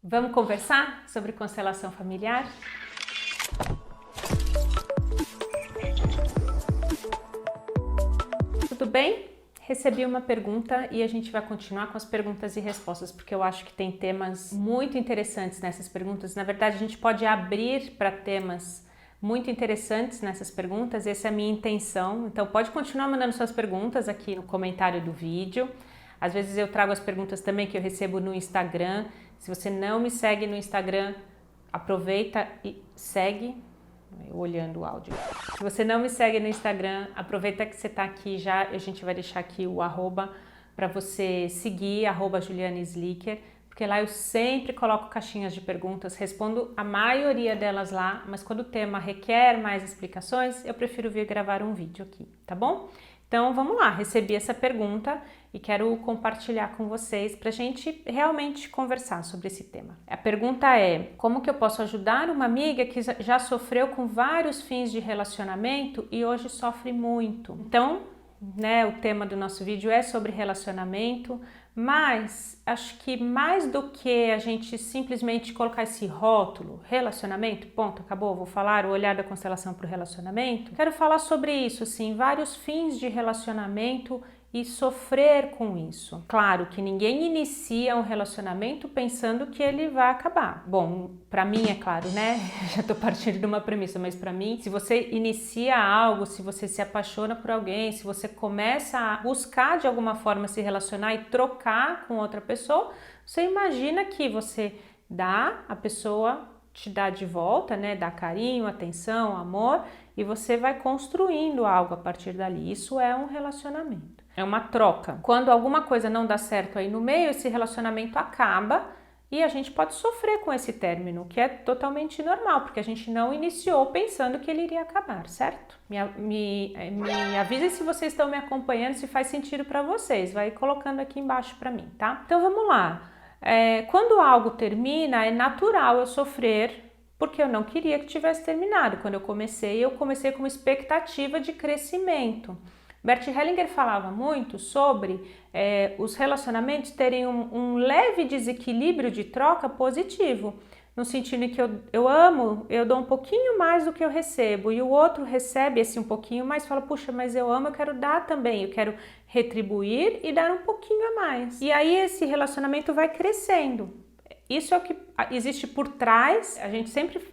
Vamos conversar sobre constelação familiar? Tudo bem? Recebi uma pergunta e a gente vai continuar com as perguntas e respostas, porque eu acho que tem temas muito interessantes nessas perguntas. Na verdade, a gente pode abrir para temas muito interessantes nessas perguntas, essa é a minha intenção. Então, pode continuar mandando suas perguntas aqui no comentário do vídeo. Às vezes eu trago as perguntas também que eu recebo no Instagram. Se você não me segue no Instagram, aproveita e segue, olhando o áudio. Se você não me segue no Instagram, aproveita que você está aqui já, a gente vai deixar aqui o arroba para você seguir, @JulianaSlicker, porque lá eu sempre coloco caixinhas de perguntas, respondo a maioria delas lá, mas quando o tema requer mais explicações, eu prefiro vir gravar um vídeo aqui, tá bom? Então vamos lá, recebi essa pergunta e quero compartilhar com vocês para a gente realmente conversar sobre esse tema. A pergunta é: como que eu posso ajudar uma amiga que já sofreu com vários fins de relacionamento e hoje sofre muito? Então, o tema do nosso vídeo é sobre relacionamento, mas acho que mais do que a gente simplesmente colocar esse rótulo, relacionamento, ponto, acabou, vou falar o olhar da constelação para o relacionamento, quero falar sobre isso, assim, vários fins de relacionamento e sofrer com isso. Claro que ninguém inicia um relacionamento pensando que ele vai acabar. Bom, para mim é claro, né? Já tô partindo de uma premissa, mas para mim, se você inicia algo, se você se apaixona por alguém, se você começa a buscar de alguma forma se relacionar e trocar com outra pessoa, você imagina que você dá, a pessoa te dá de volta, né? Dá carinho, atenção, amor, e você vai construindo algo a partir dali. Isso é um relacionamento. É uma troca. Quando alguma coisa não dá certo aí no meio, esse relacionamento acaba e a gente pode sofrer com esse término, que é totalmente normal, porque a gente não iniciou pensando que ele iria acabar, certo? Me avisem se vocês estão me acompanhando, se faz sentido para vocês. Vai colocando aqui embaixo para mim, tá? Então vamos lá. Quando algo termina, é natural eu sofrer, porque eu não queria que tivesse terminado. Quando eu comecei com uma expectativa de crescimento. Bert Hellinger falava muito sobre os relacionamentos terem um leve desequilíbrio de troca positivo, no sentido em que eu amo, eu dou um pouquinho mais do que eu recebo, e o outro recebe esse um pouquinho mais, fala, puxa, mas eu amo, eu quero dar também, eu quero retribuir e dar um pouquinho a mais. E aí esse relacionamento vai crescendo. Isso é o que existe por trás, a gente sempre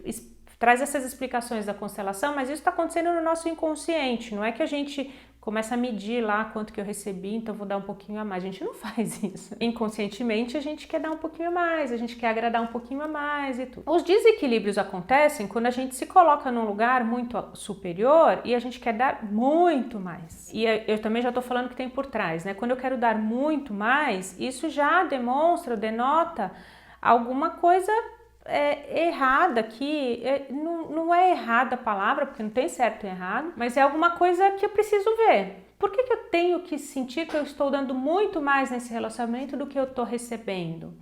traz essas explicações da constelação, mas isso está acontecendo no nosso inconsciente, não é que a gente começa a medir lá quanto que eu recebi, então vou dar um pouquinho a mais. A gente não faz isso. Inconscientemente a gente quer dar um pouquinho a mais, a gente quer agradar um pouquinho a mais e tudo. Os desequilíbrios acontecem quando a gente se coloca num lugar muito superior e a gente quer dar muito mais. E eu também já tô falando que tem por trás, né? Quando eu quero dar muito mais, isso já denota alguma coisa errada aqui, não é errada a palavra, porque não tem certo e errado, mas é alguma coisa que eu preciso ver. Por que eu tenho que sentir que eu estou dando muito mais nesse relacionamento do que eu estou recebendo?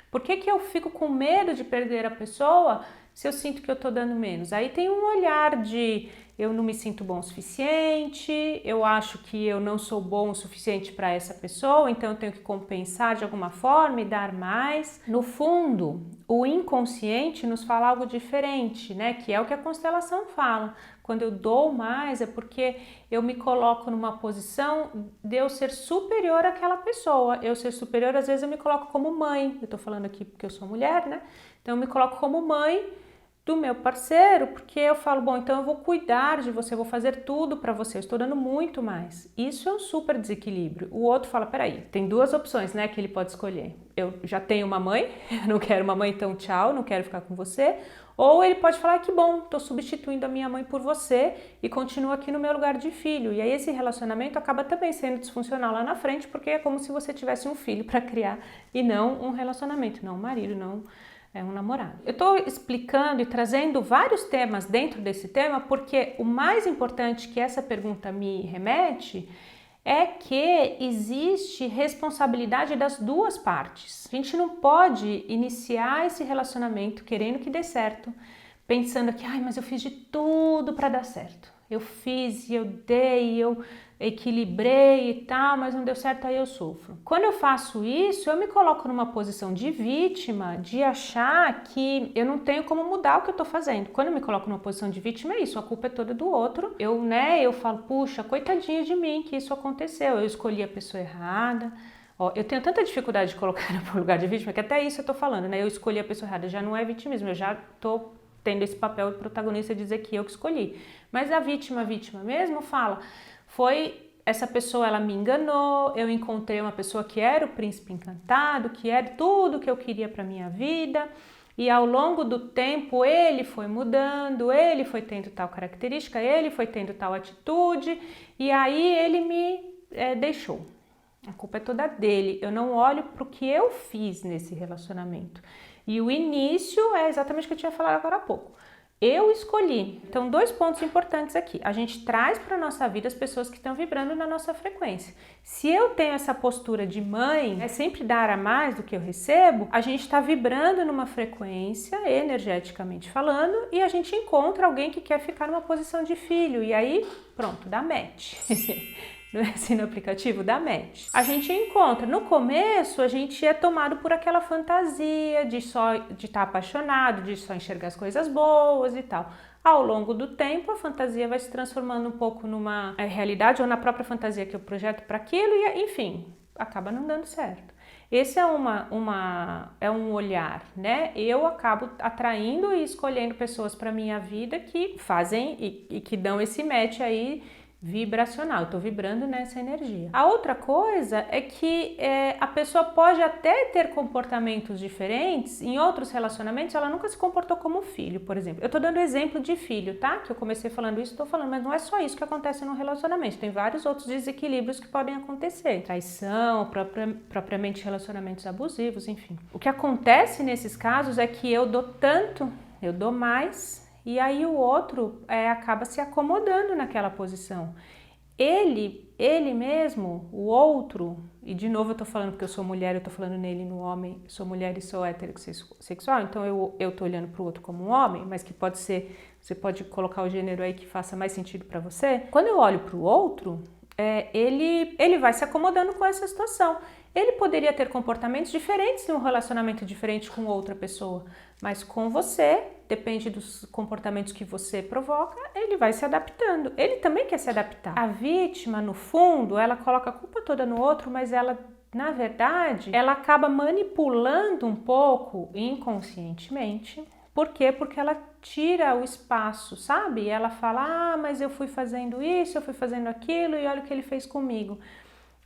Por que eu fico com medo de perder a pessoa se eu sinto que eu estou dando menos? Aí tem um olhar de eu não me sinto bom o suficiente, eu acho que eu não sou bom o suficiente para essa pessoa, então eu tenho que compensar de alguma forma e dar mais. No fundo, o inconsciente nos fala algo diferente, né? Que é o que a constelação fala. Quando eu dou mais é porque eu me coloco numa posição de eu ser superior àquela pessoa. Eu ser superior, às vezes eu me coloco como mãe. Eu tô falando aqui porque eu sou mulher, né? Então eu me coloco como mãe do meu parceiro, porque eu falo, bom, então eu vou cuidar de você, eu vou fazer tudo para você, eu estou dando muito mais. Isso é um super desequilíbrio. O outro fala, peraí, tem duas opções, né, que ele pode escolher. Eu já tenho uma mãe, não quero uma mãe, então tchau, não quero ficar com você. Ou ele pode falar, que bom, estou substituindo a minha mãe por você e continuo aqui no meu lugar de filho. E aí esse relacionamento acaba também sendo disfuncional lá na frente, porque é como se você tivesse um filho para criar e não um relacionamento, não um marido, não um namorado. Eu estou explicando e trazendo vários temas dentro desse tema porque o mais importante que essa pergunta me remete é que existe responsabilidade das duas partes. A gente não pode iniciar esse relacionamento querendo que dê certo, pensando que, mas eu fiz de tudo para dar certo. eu fiz e eu dei, eu equilibrei e tal, mas não deu certo, aí eu sofro. Quando eu faço isso, eu me coloco numa posição de vítima, de achar que eu não tenho como mudar o que eu tô fazendo. Quando eu me coloco numa posição de vítima, é isso, a culpa é toda do outro. Eu falo, puxa, coitadinha de mim que isso aconteceu, eu escolhi a pessoa errada. Ó, eu tenho tanta dificuldade de colocar no lugar de vítima, que até isso eu tô falando, né? Eu escolhi a pessoa errada, já não é vitimismo, eu já tô tendo esse papel de protagonista, de dizer que eu que escolhi. Mas a vítima mesmo fala, essa pessoa, ela me enganou, eu encontrei uma pessoa que era o príncipe encantado, que era tudo que eu queria para minha vida, e ao longo do tempo ele foi mudando, ele foi tendo tal característica, ele foi tendo tal atitude, e aí ele me deixou. A culpa é toda dele, eu não olho para o que eu fiz nesse relacionamento. E o início é exatamente o que eu tinha falado agora há pouco. Eu escolhi. Então, 2 pontos importantes aqui. A gente traz para a nossa vida as pessoas que estão vibrando na nossa frequência. Se eu tenho essa postura de mãe, é sempre dar a mais do que eu recebo, a gente está vibrando numa frequência, energeticamente falando, e a gente encontra alguém que quer ficar numa posição de filho. E aí, pronto, dá match. Não é assim no aplicativo? Dá match. A gente encontra. No começo, a gente é tomado por aquela fantasia de estar apaixonado, de só enxergar as coisas boas e tal. Ao longo do tempo, a fantasia vai se transformando um pouco numa realidade ou na própria fantasia que eu projeto para aquilo e, enfim, acaba não dando certo. Esse é um olhar, né? Eu acabo atraindo e escolhendo pessoas para minha vida que fazem e que dão esse match aí vibracional, eu tô vibrando nessa energia. A outra coisa é que a pessoa pode até ter comportamentos diferentes, em outros relacionamentos ela nunca se comportou como filho, por exemplo. Eu tô dando exemplo de filho, tá? Que eu comecei falando isso, tô falando, mas não é só isso que acontece no relacionamento, tem vários outros desequilíbrios que podem acontecer. Traição, propriamente relacionamentos abusivos, enfim. O que acontece nesses casos é que eu dou mais, e aí o outro acaba se acomodando naquela posição. Ele mesmo, o outro, e de novo eu tô falando porque eu sou mulher, eu tô falando nele no homem, sou mulher e sou heterossexual, então eu tô olhando pro outro como um homem, mas que pode ser, você pode colocar o gênero aí que faça mais sentido para você. Quando eu olho pro outro, ele vai se acomodando com essa situação. Ele poderia ter comportamentos diferentes num relacionamento diferente com outra pessoa, mas com você, depende dos comportamentos que você provoca, ele vai se adaptando. Ele também quer se adaptar. A vítima, no fundo, ela coloca a culpa toda no outro, mas ela, na verdade, ela acaba manipulando um pouco inconscientemente. Por quê? Porque ela tira o espaço, sabe? Ela fala, mas eu fui fazendo isso, eu fui fazendo aquilo e olha o que ele fez comigo.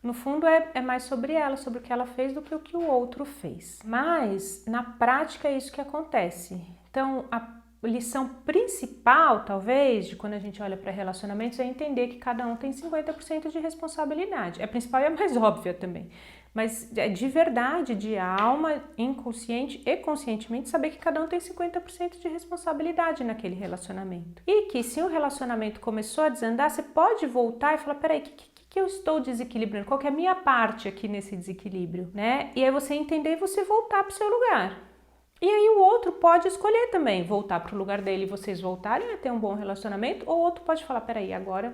No fundo é mais sobre ela, sobre o que ela fez do que o que o outro fez. Mas na prática é isso que acontece. Então a lição principal, talvez, de quando a gente olha para relacionamentos é entender que cada um tem 50% de responsabilidade. É a principal e a mais óbvia também. Mas é de verdade, de alma, inconsciente e conscientemente, saber que cada um tem 50% de responsabilidade naquele relacionamento. E que se o relacionamento começou a desandar, você pode voltar e falar, peraí, que eu estou desequilibrando? Qual que é a minha parte aqui nesse desequilíbrio, né? E aí você entender e você voltar para o seu lugar. E aí o outro pode escolher também voltar para o lugar dele e vocês voltarem a ter um bom relacionamento, ou o outro pode falar, peraí, agora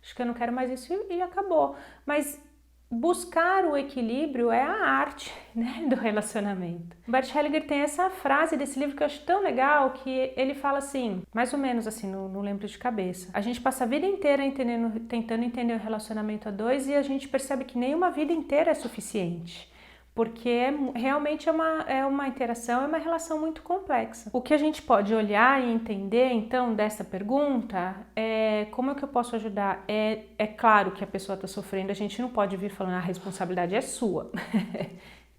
acho que eu não quero mais isso e acabou. Mas buscar o equilíbrio é a arte, né, do relacionamento. O Bert Hellinger tem essa frase desse livro que eu acho tão legal, que ele fala assim, mais ou menos assim, não lembro de cabeça. A gente passa a vida inteira tentando entender o relacionamento a dois e a gente percebe que nem uma vida inteira é suficiente. Porque realmente é uma interação, é uma relação muito complexa. O que a gente pode olhar e entender, então, dessa pergunta, é como é que eu posso ajudar? É claro que a pessoa está sofrendo, a gente não pode vir falando a responsabilidade é sua.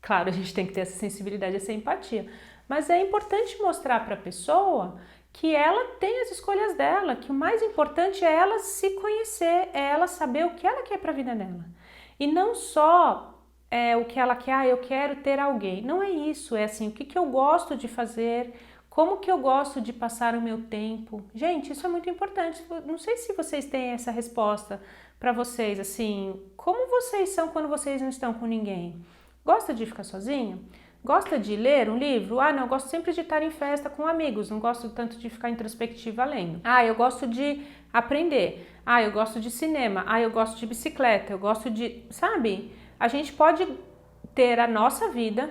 Claro, a gente tem que ter essa sensibilidade, essa empatia. Mas é importante mostrar para a pessoa que ela tem as escolhas dela, que o mais importante é ela se conhecer, é ela saber o que ela quer para a vida dela. E não só o que ela quer, eu quero ter alguém. Não é isso, é assim, o que eu gosto de fazer, como que eu gosto de passar o meu tempo. Gente, isso é muito importante. Não sei se vocês têm essa resposta para vocês, assim, como vocês são quando vocês não estão com ninguém? Gosta de ficar sozinho? Gosta de ler um livro? Ah, não, eu gosto sempre de estar em festa com amigos, não gosto tanto de ficar introspectiva lendo. Ah, eu gosto de aprender. Ah, eu gosto de cinema. Ah, eu gosto de bicicleta. Eu gosto de... Sabe? A gente pode ter a nossa vida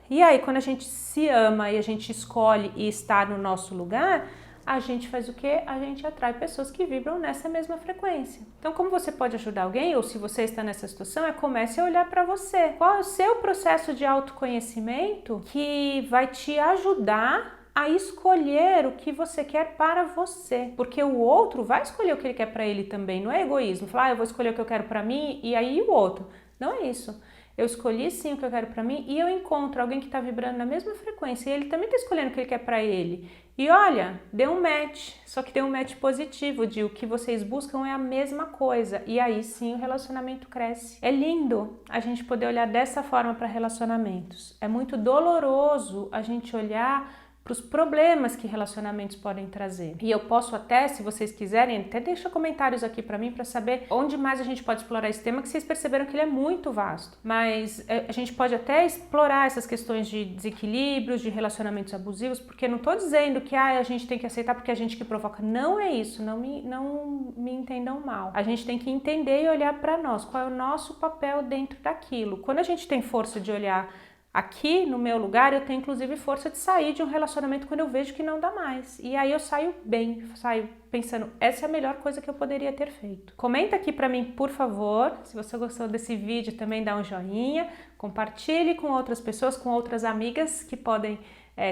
e aí quando a gente se ama e a gente escolhe e está no nosso lugar, a gente faz o quê? A gente atrai pessoas que vibram nessa mesma frequência. Então, como você pode ajudar alguém, ou se você está nessa situação, comece a olhar para você. Qual é o seu processo de autoconhecimento que vai te ajudar a escolher o que você quer para você? Porque o outro vai escolher o que ele quer para ele também, não é egoísmo. Falar, eu vou escolher o que eu quero para mim e aí o outro. Não é isso. Eu escolhi sim o que eu quero para mim e eu encontro alguém que está vibrando na mesma frequência e ele também está escolhendo o que ele quer para ele. E olha, deu um match, só que deu um match positivo de o que vocês buscam é a mesma coisa e aí sim o relacionamento cresce. É lindo a gente poder olhar dessa forma para relacionamentos. É muito doloroso a gente olhar para os problemas que relacionamentos podem trazer. E eu posso até, se vocês quiserem, até deixa comentários aqui para mim para saber onde mais a gente pode explorar esse tema, que vocês perceberam que ele é muito vasto. Mas a gente pode até explorar essas questões de desequilíbrios, de relacionamentos abusivos, porque não estou dizendo que a gente tem que aceitar porque é a gente que provoca. Não é isso, não me entendam mal. A gente tem que entender e olhar para nós, qual é o nosso papel dentro daquilo. Quando a gente tem força de olhar aqui no meu lugar, eu tenho inclusive força de sair de um relacionamento quando eu vejo que não dá mais. E aí eu saio bem, saio pensando, essa é a melhor coisa que eu poderia ter feito. Comenta aqui pra mim, por favor, se você gostou desse vídeo também dá um joinha, compartilhe com outras pessoas, com outras amigas que podem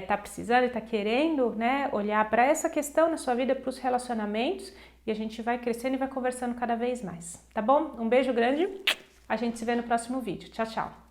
tá precisando e tá querendo, né, olhar para essa questão na sua vida, para os relacionamentos, e a gente vai crescendo e vai conversando cada vez mais, tá bom? Um beijo grande, a gente se vê no próximo vídeo. Tchau, tchau!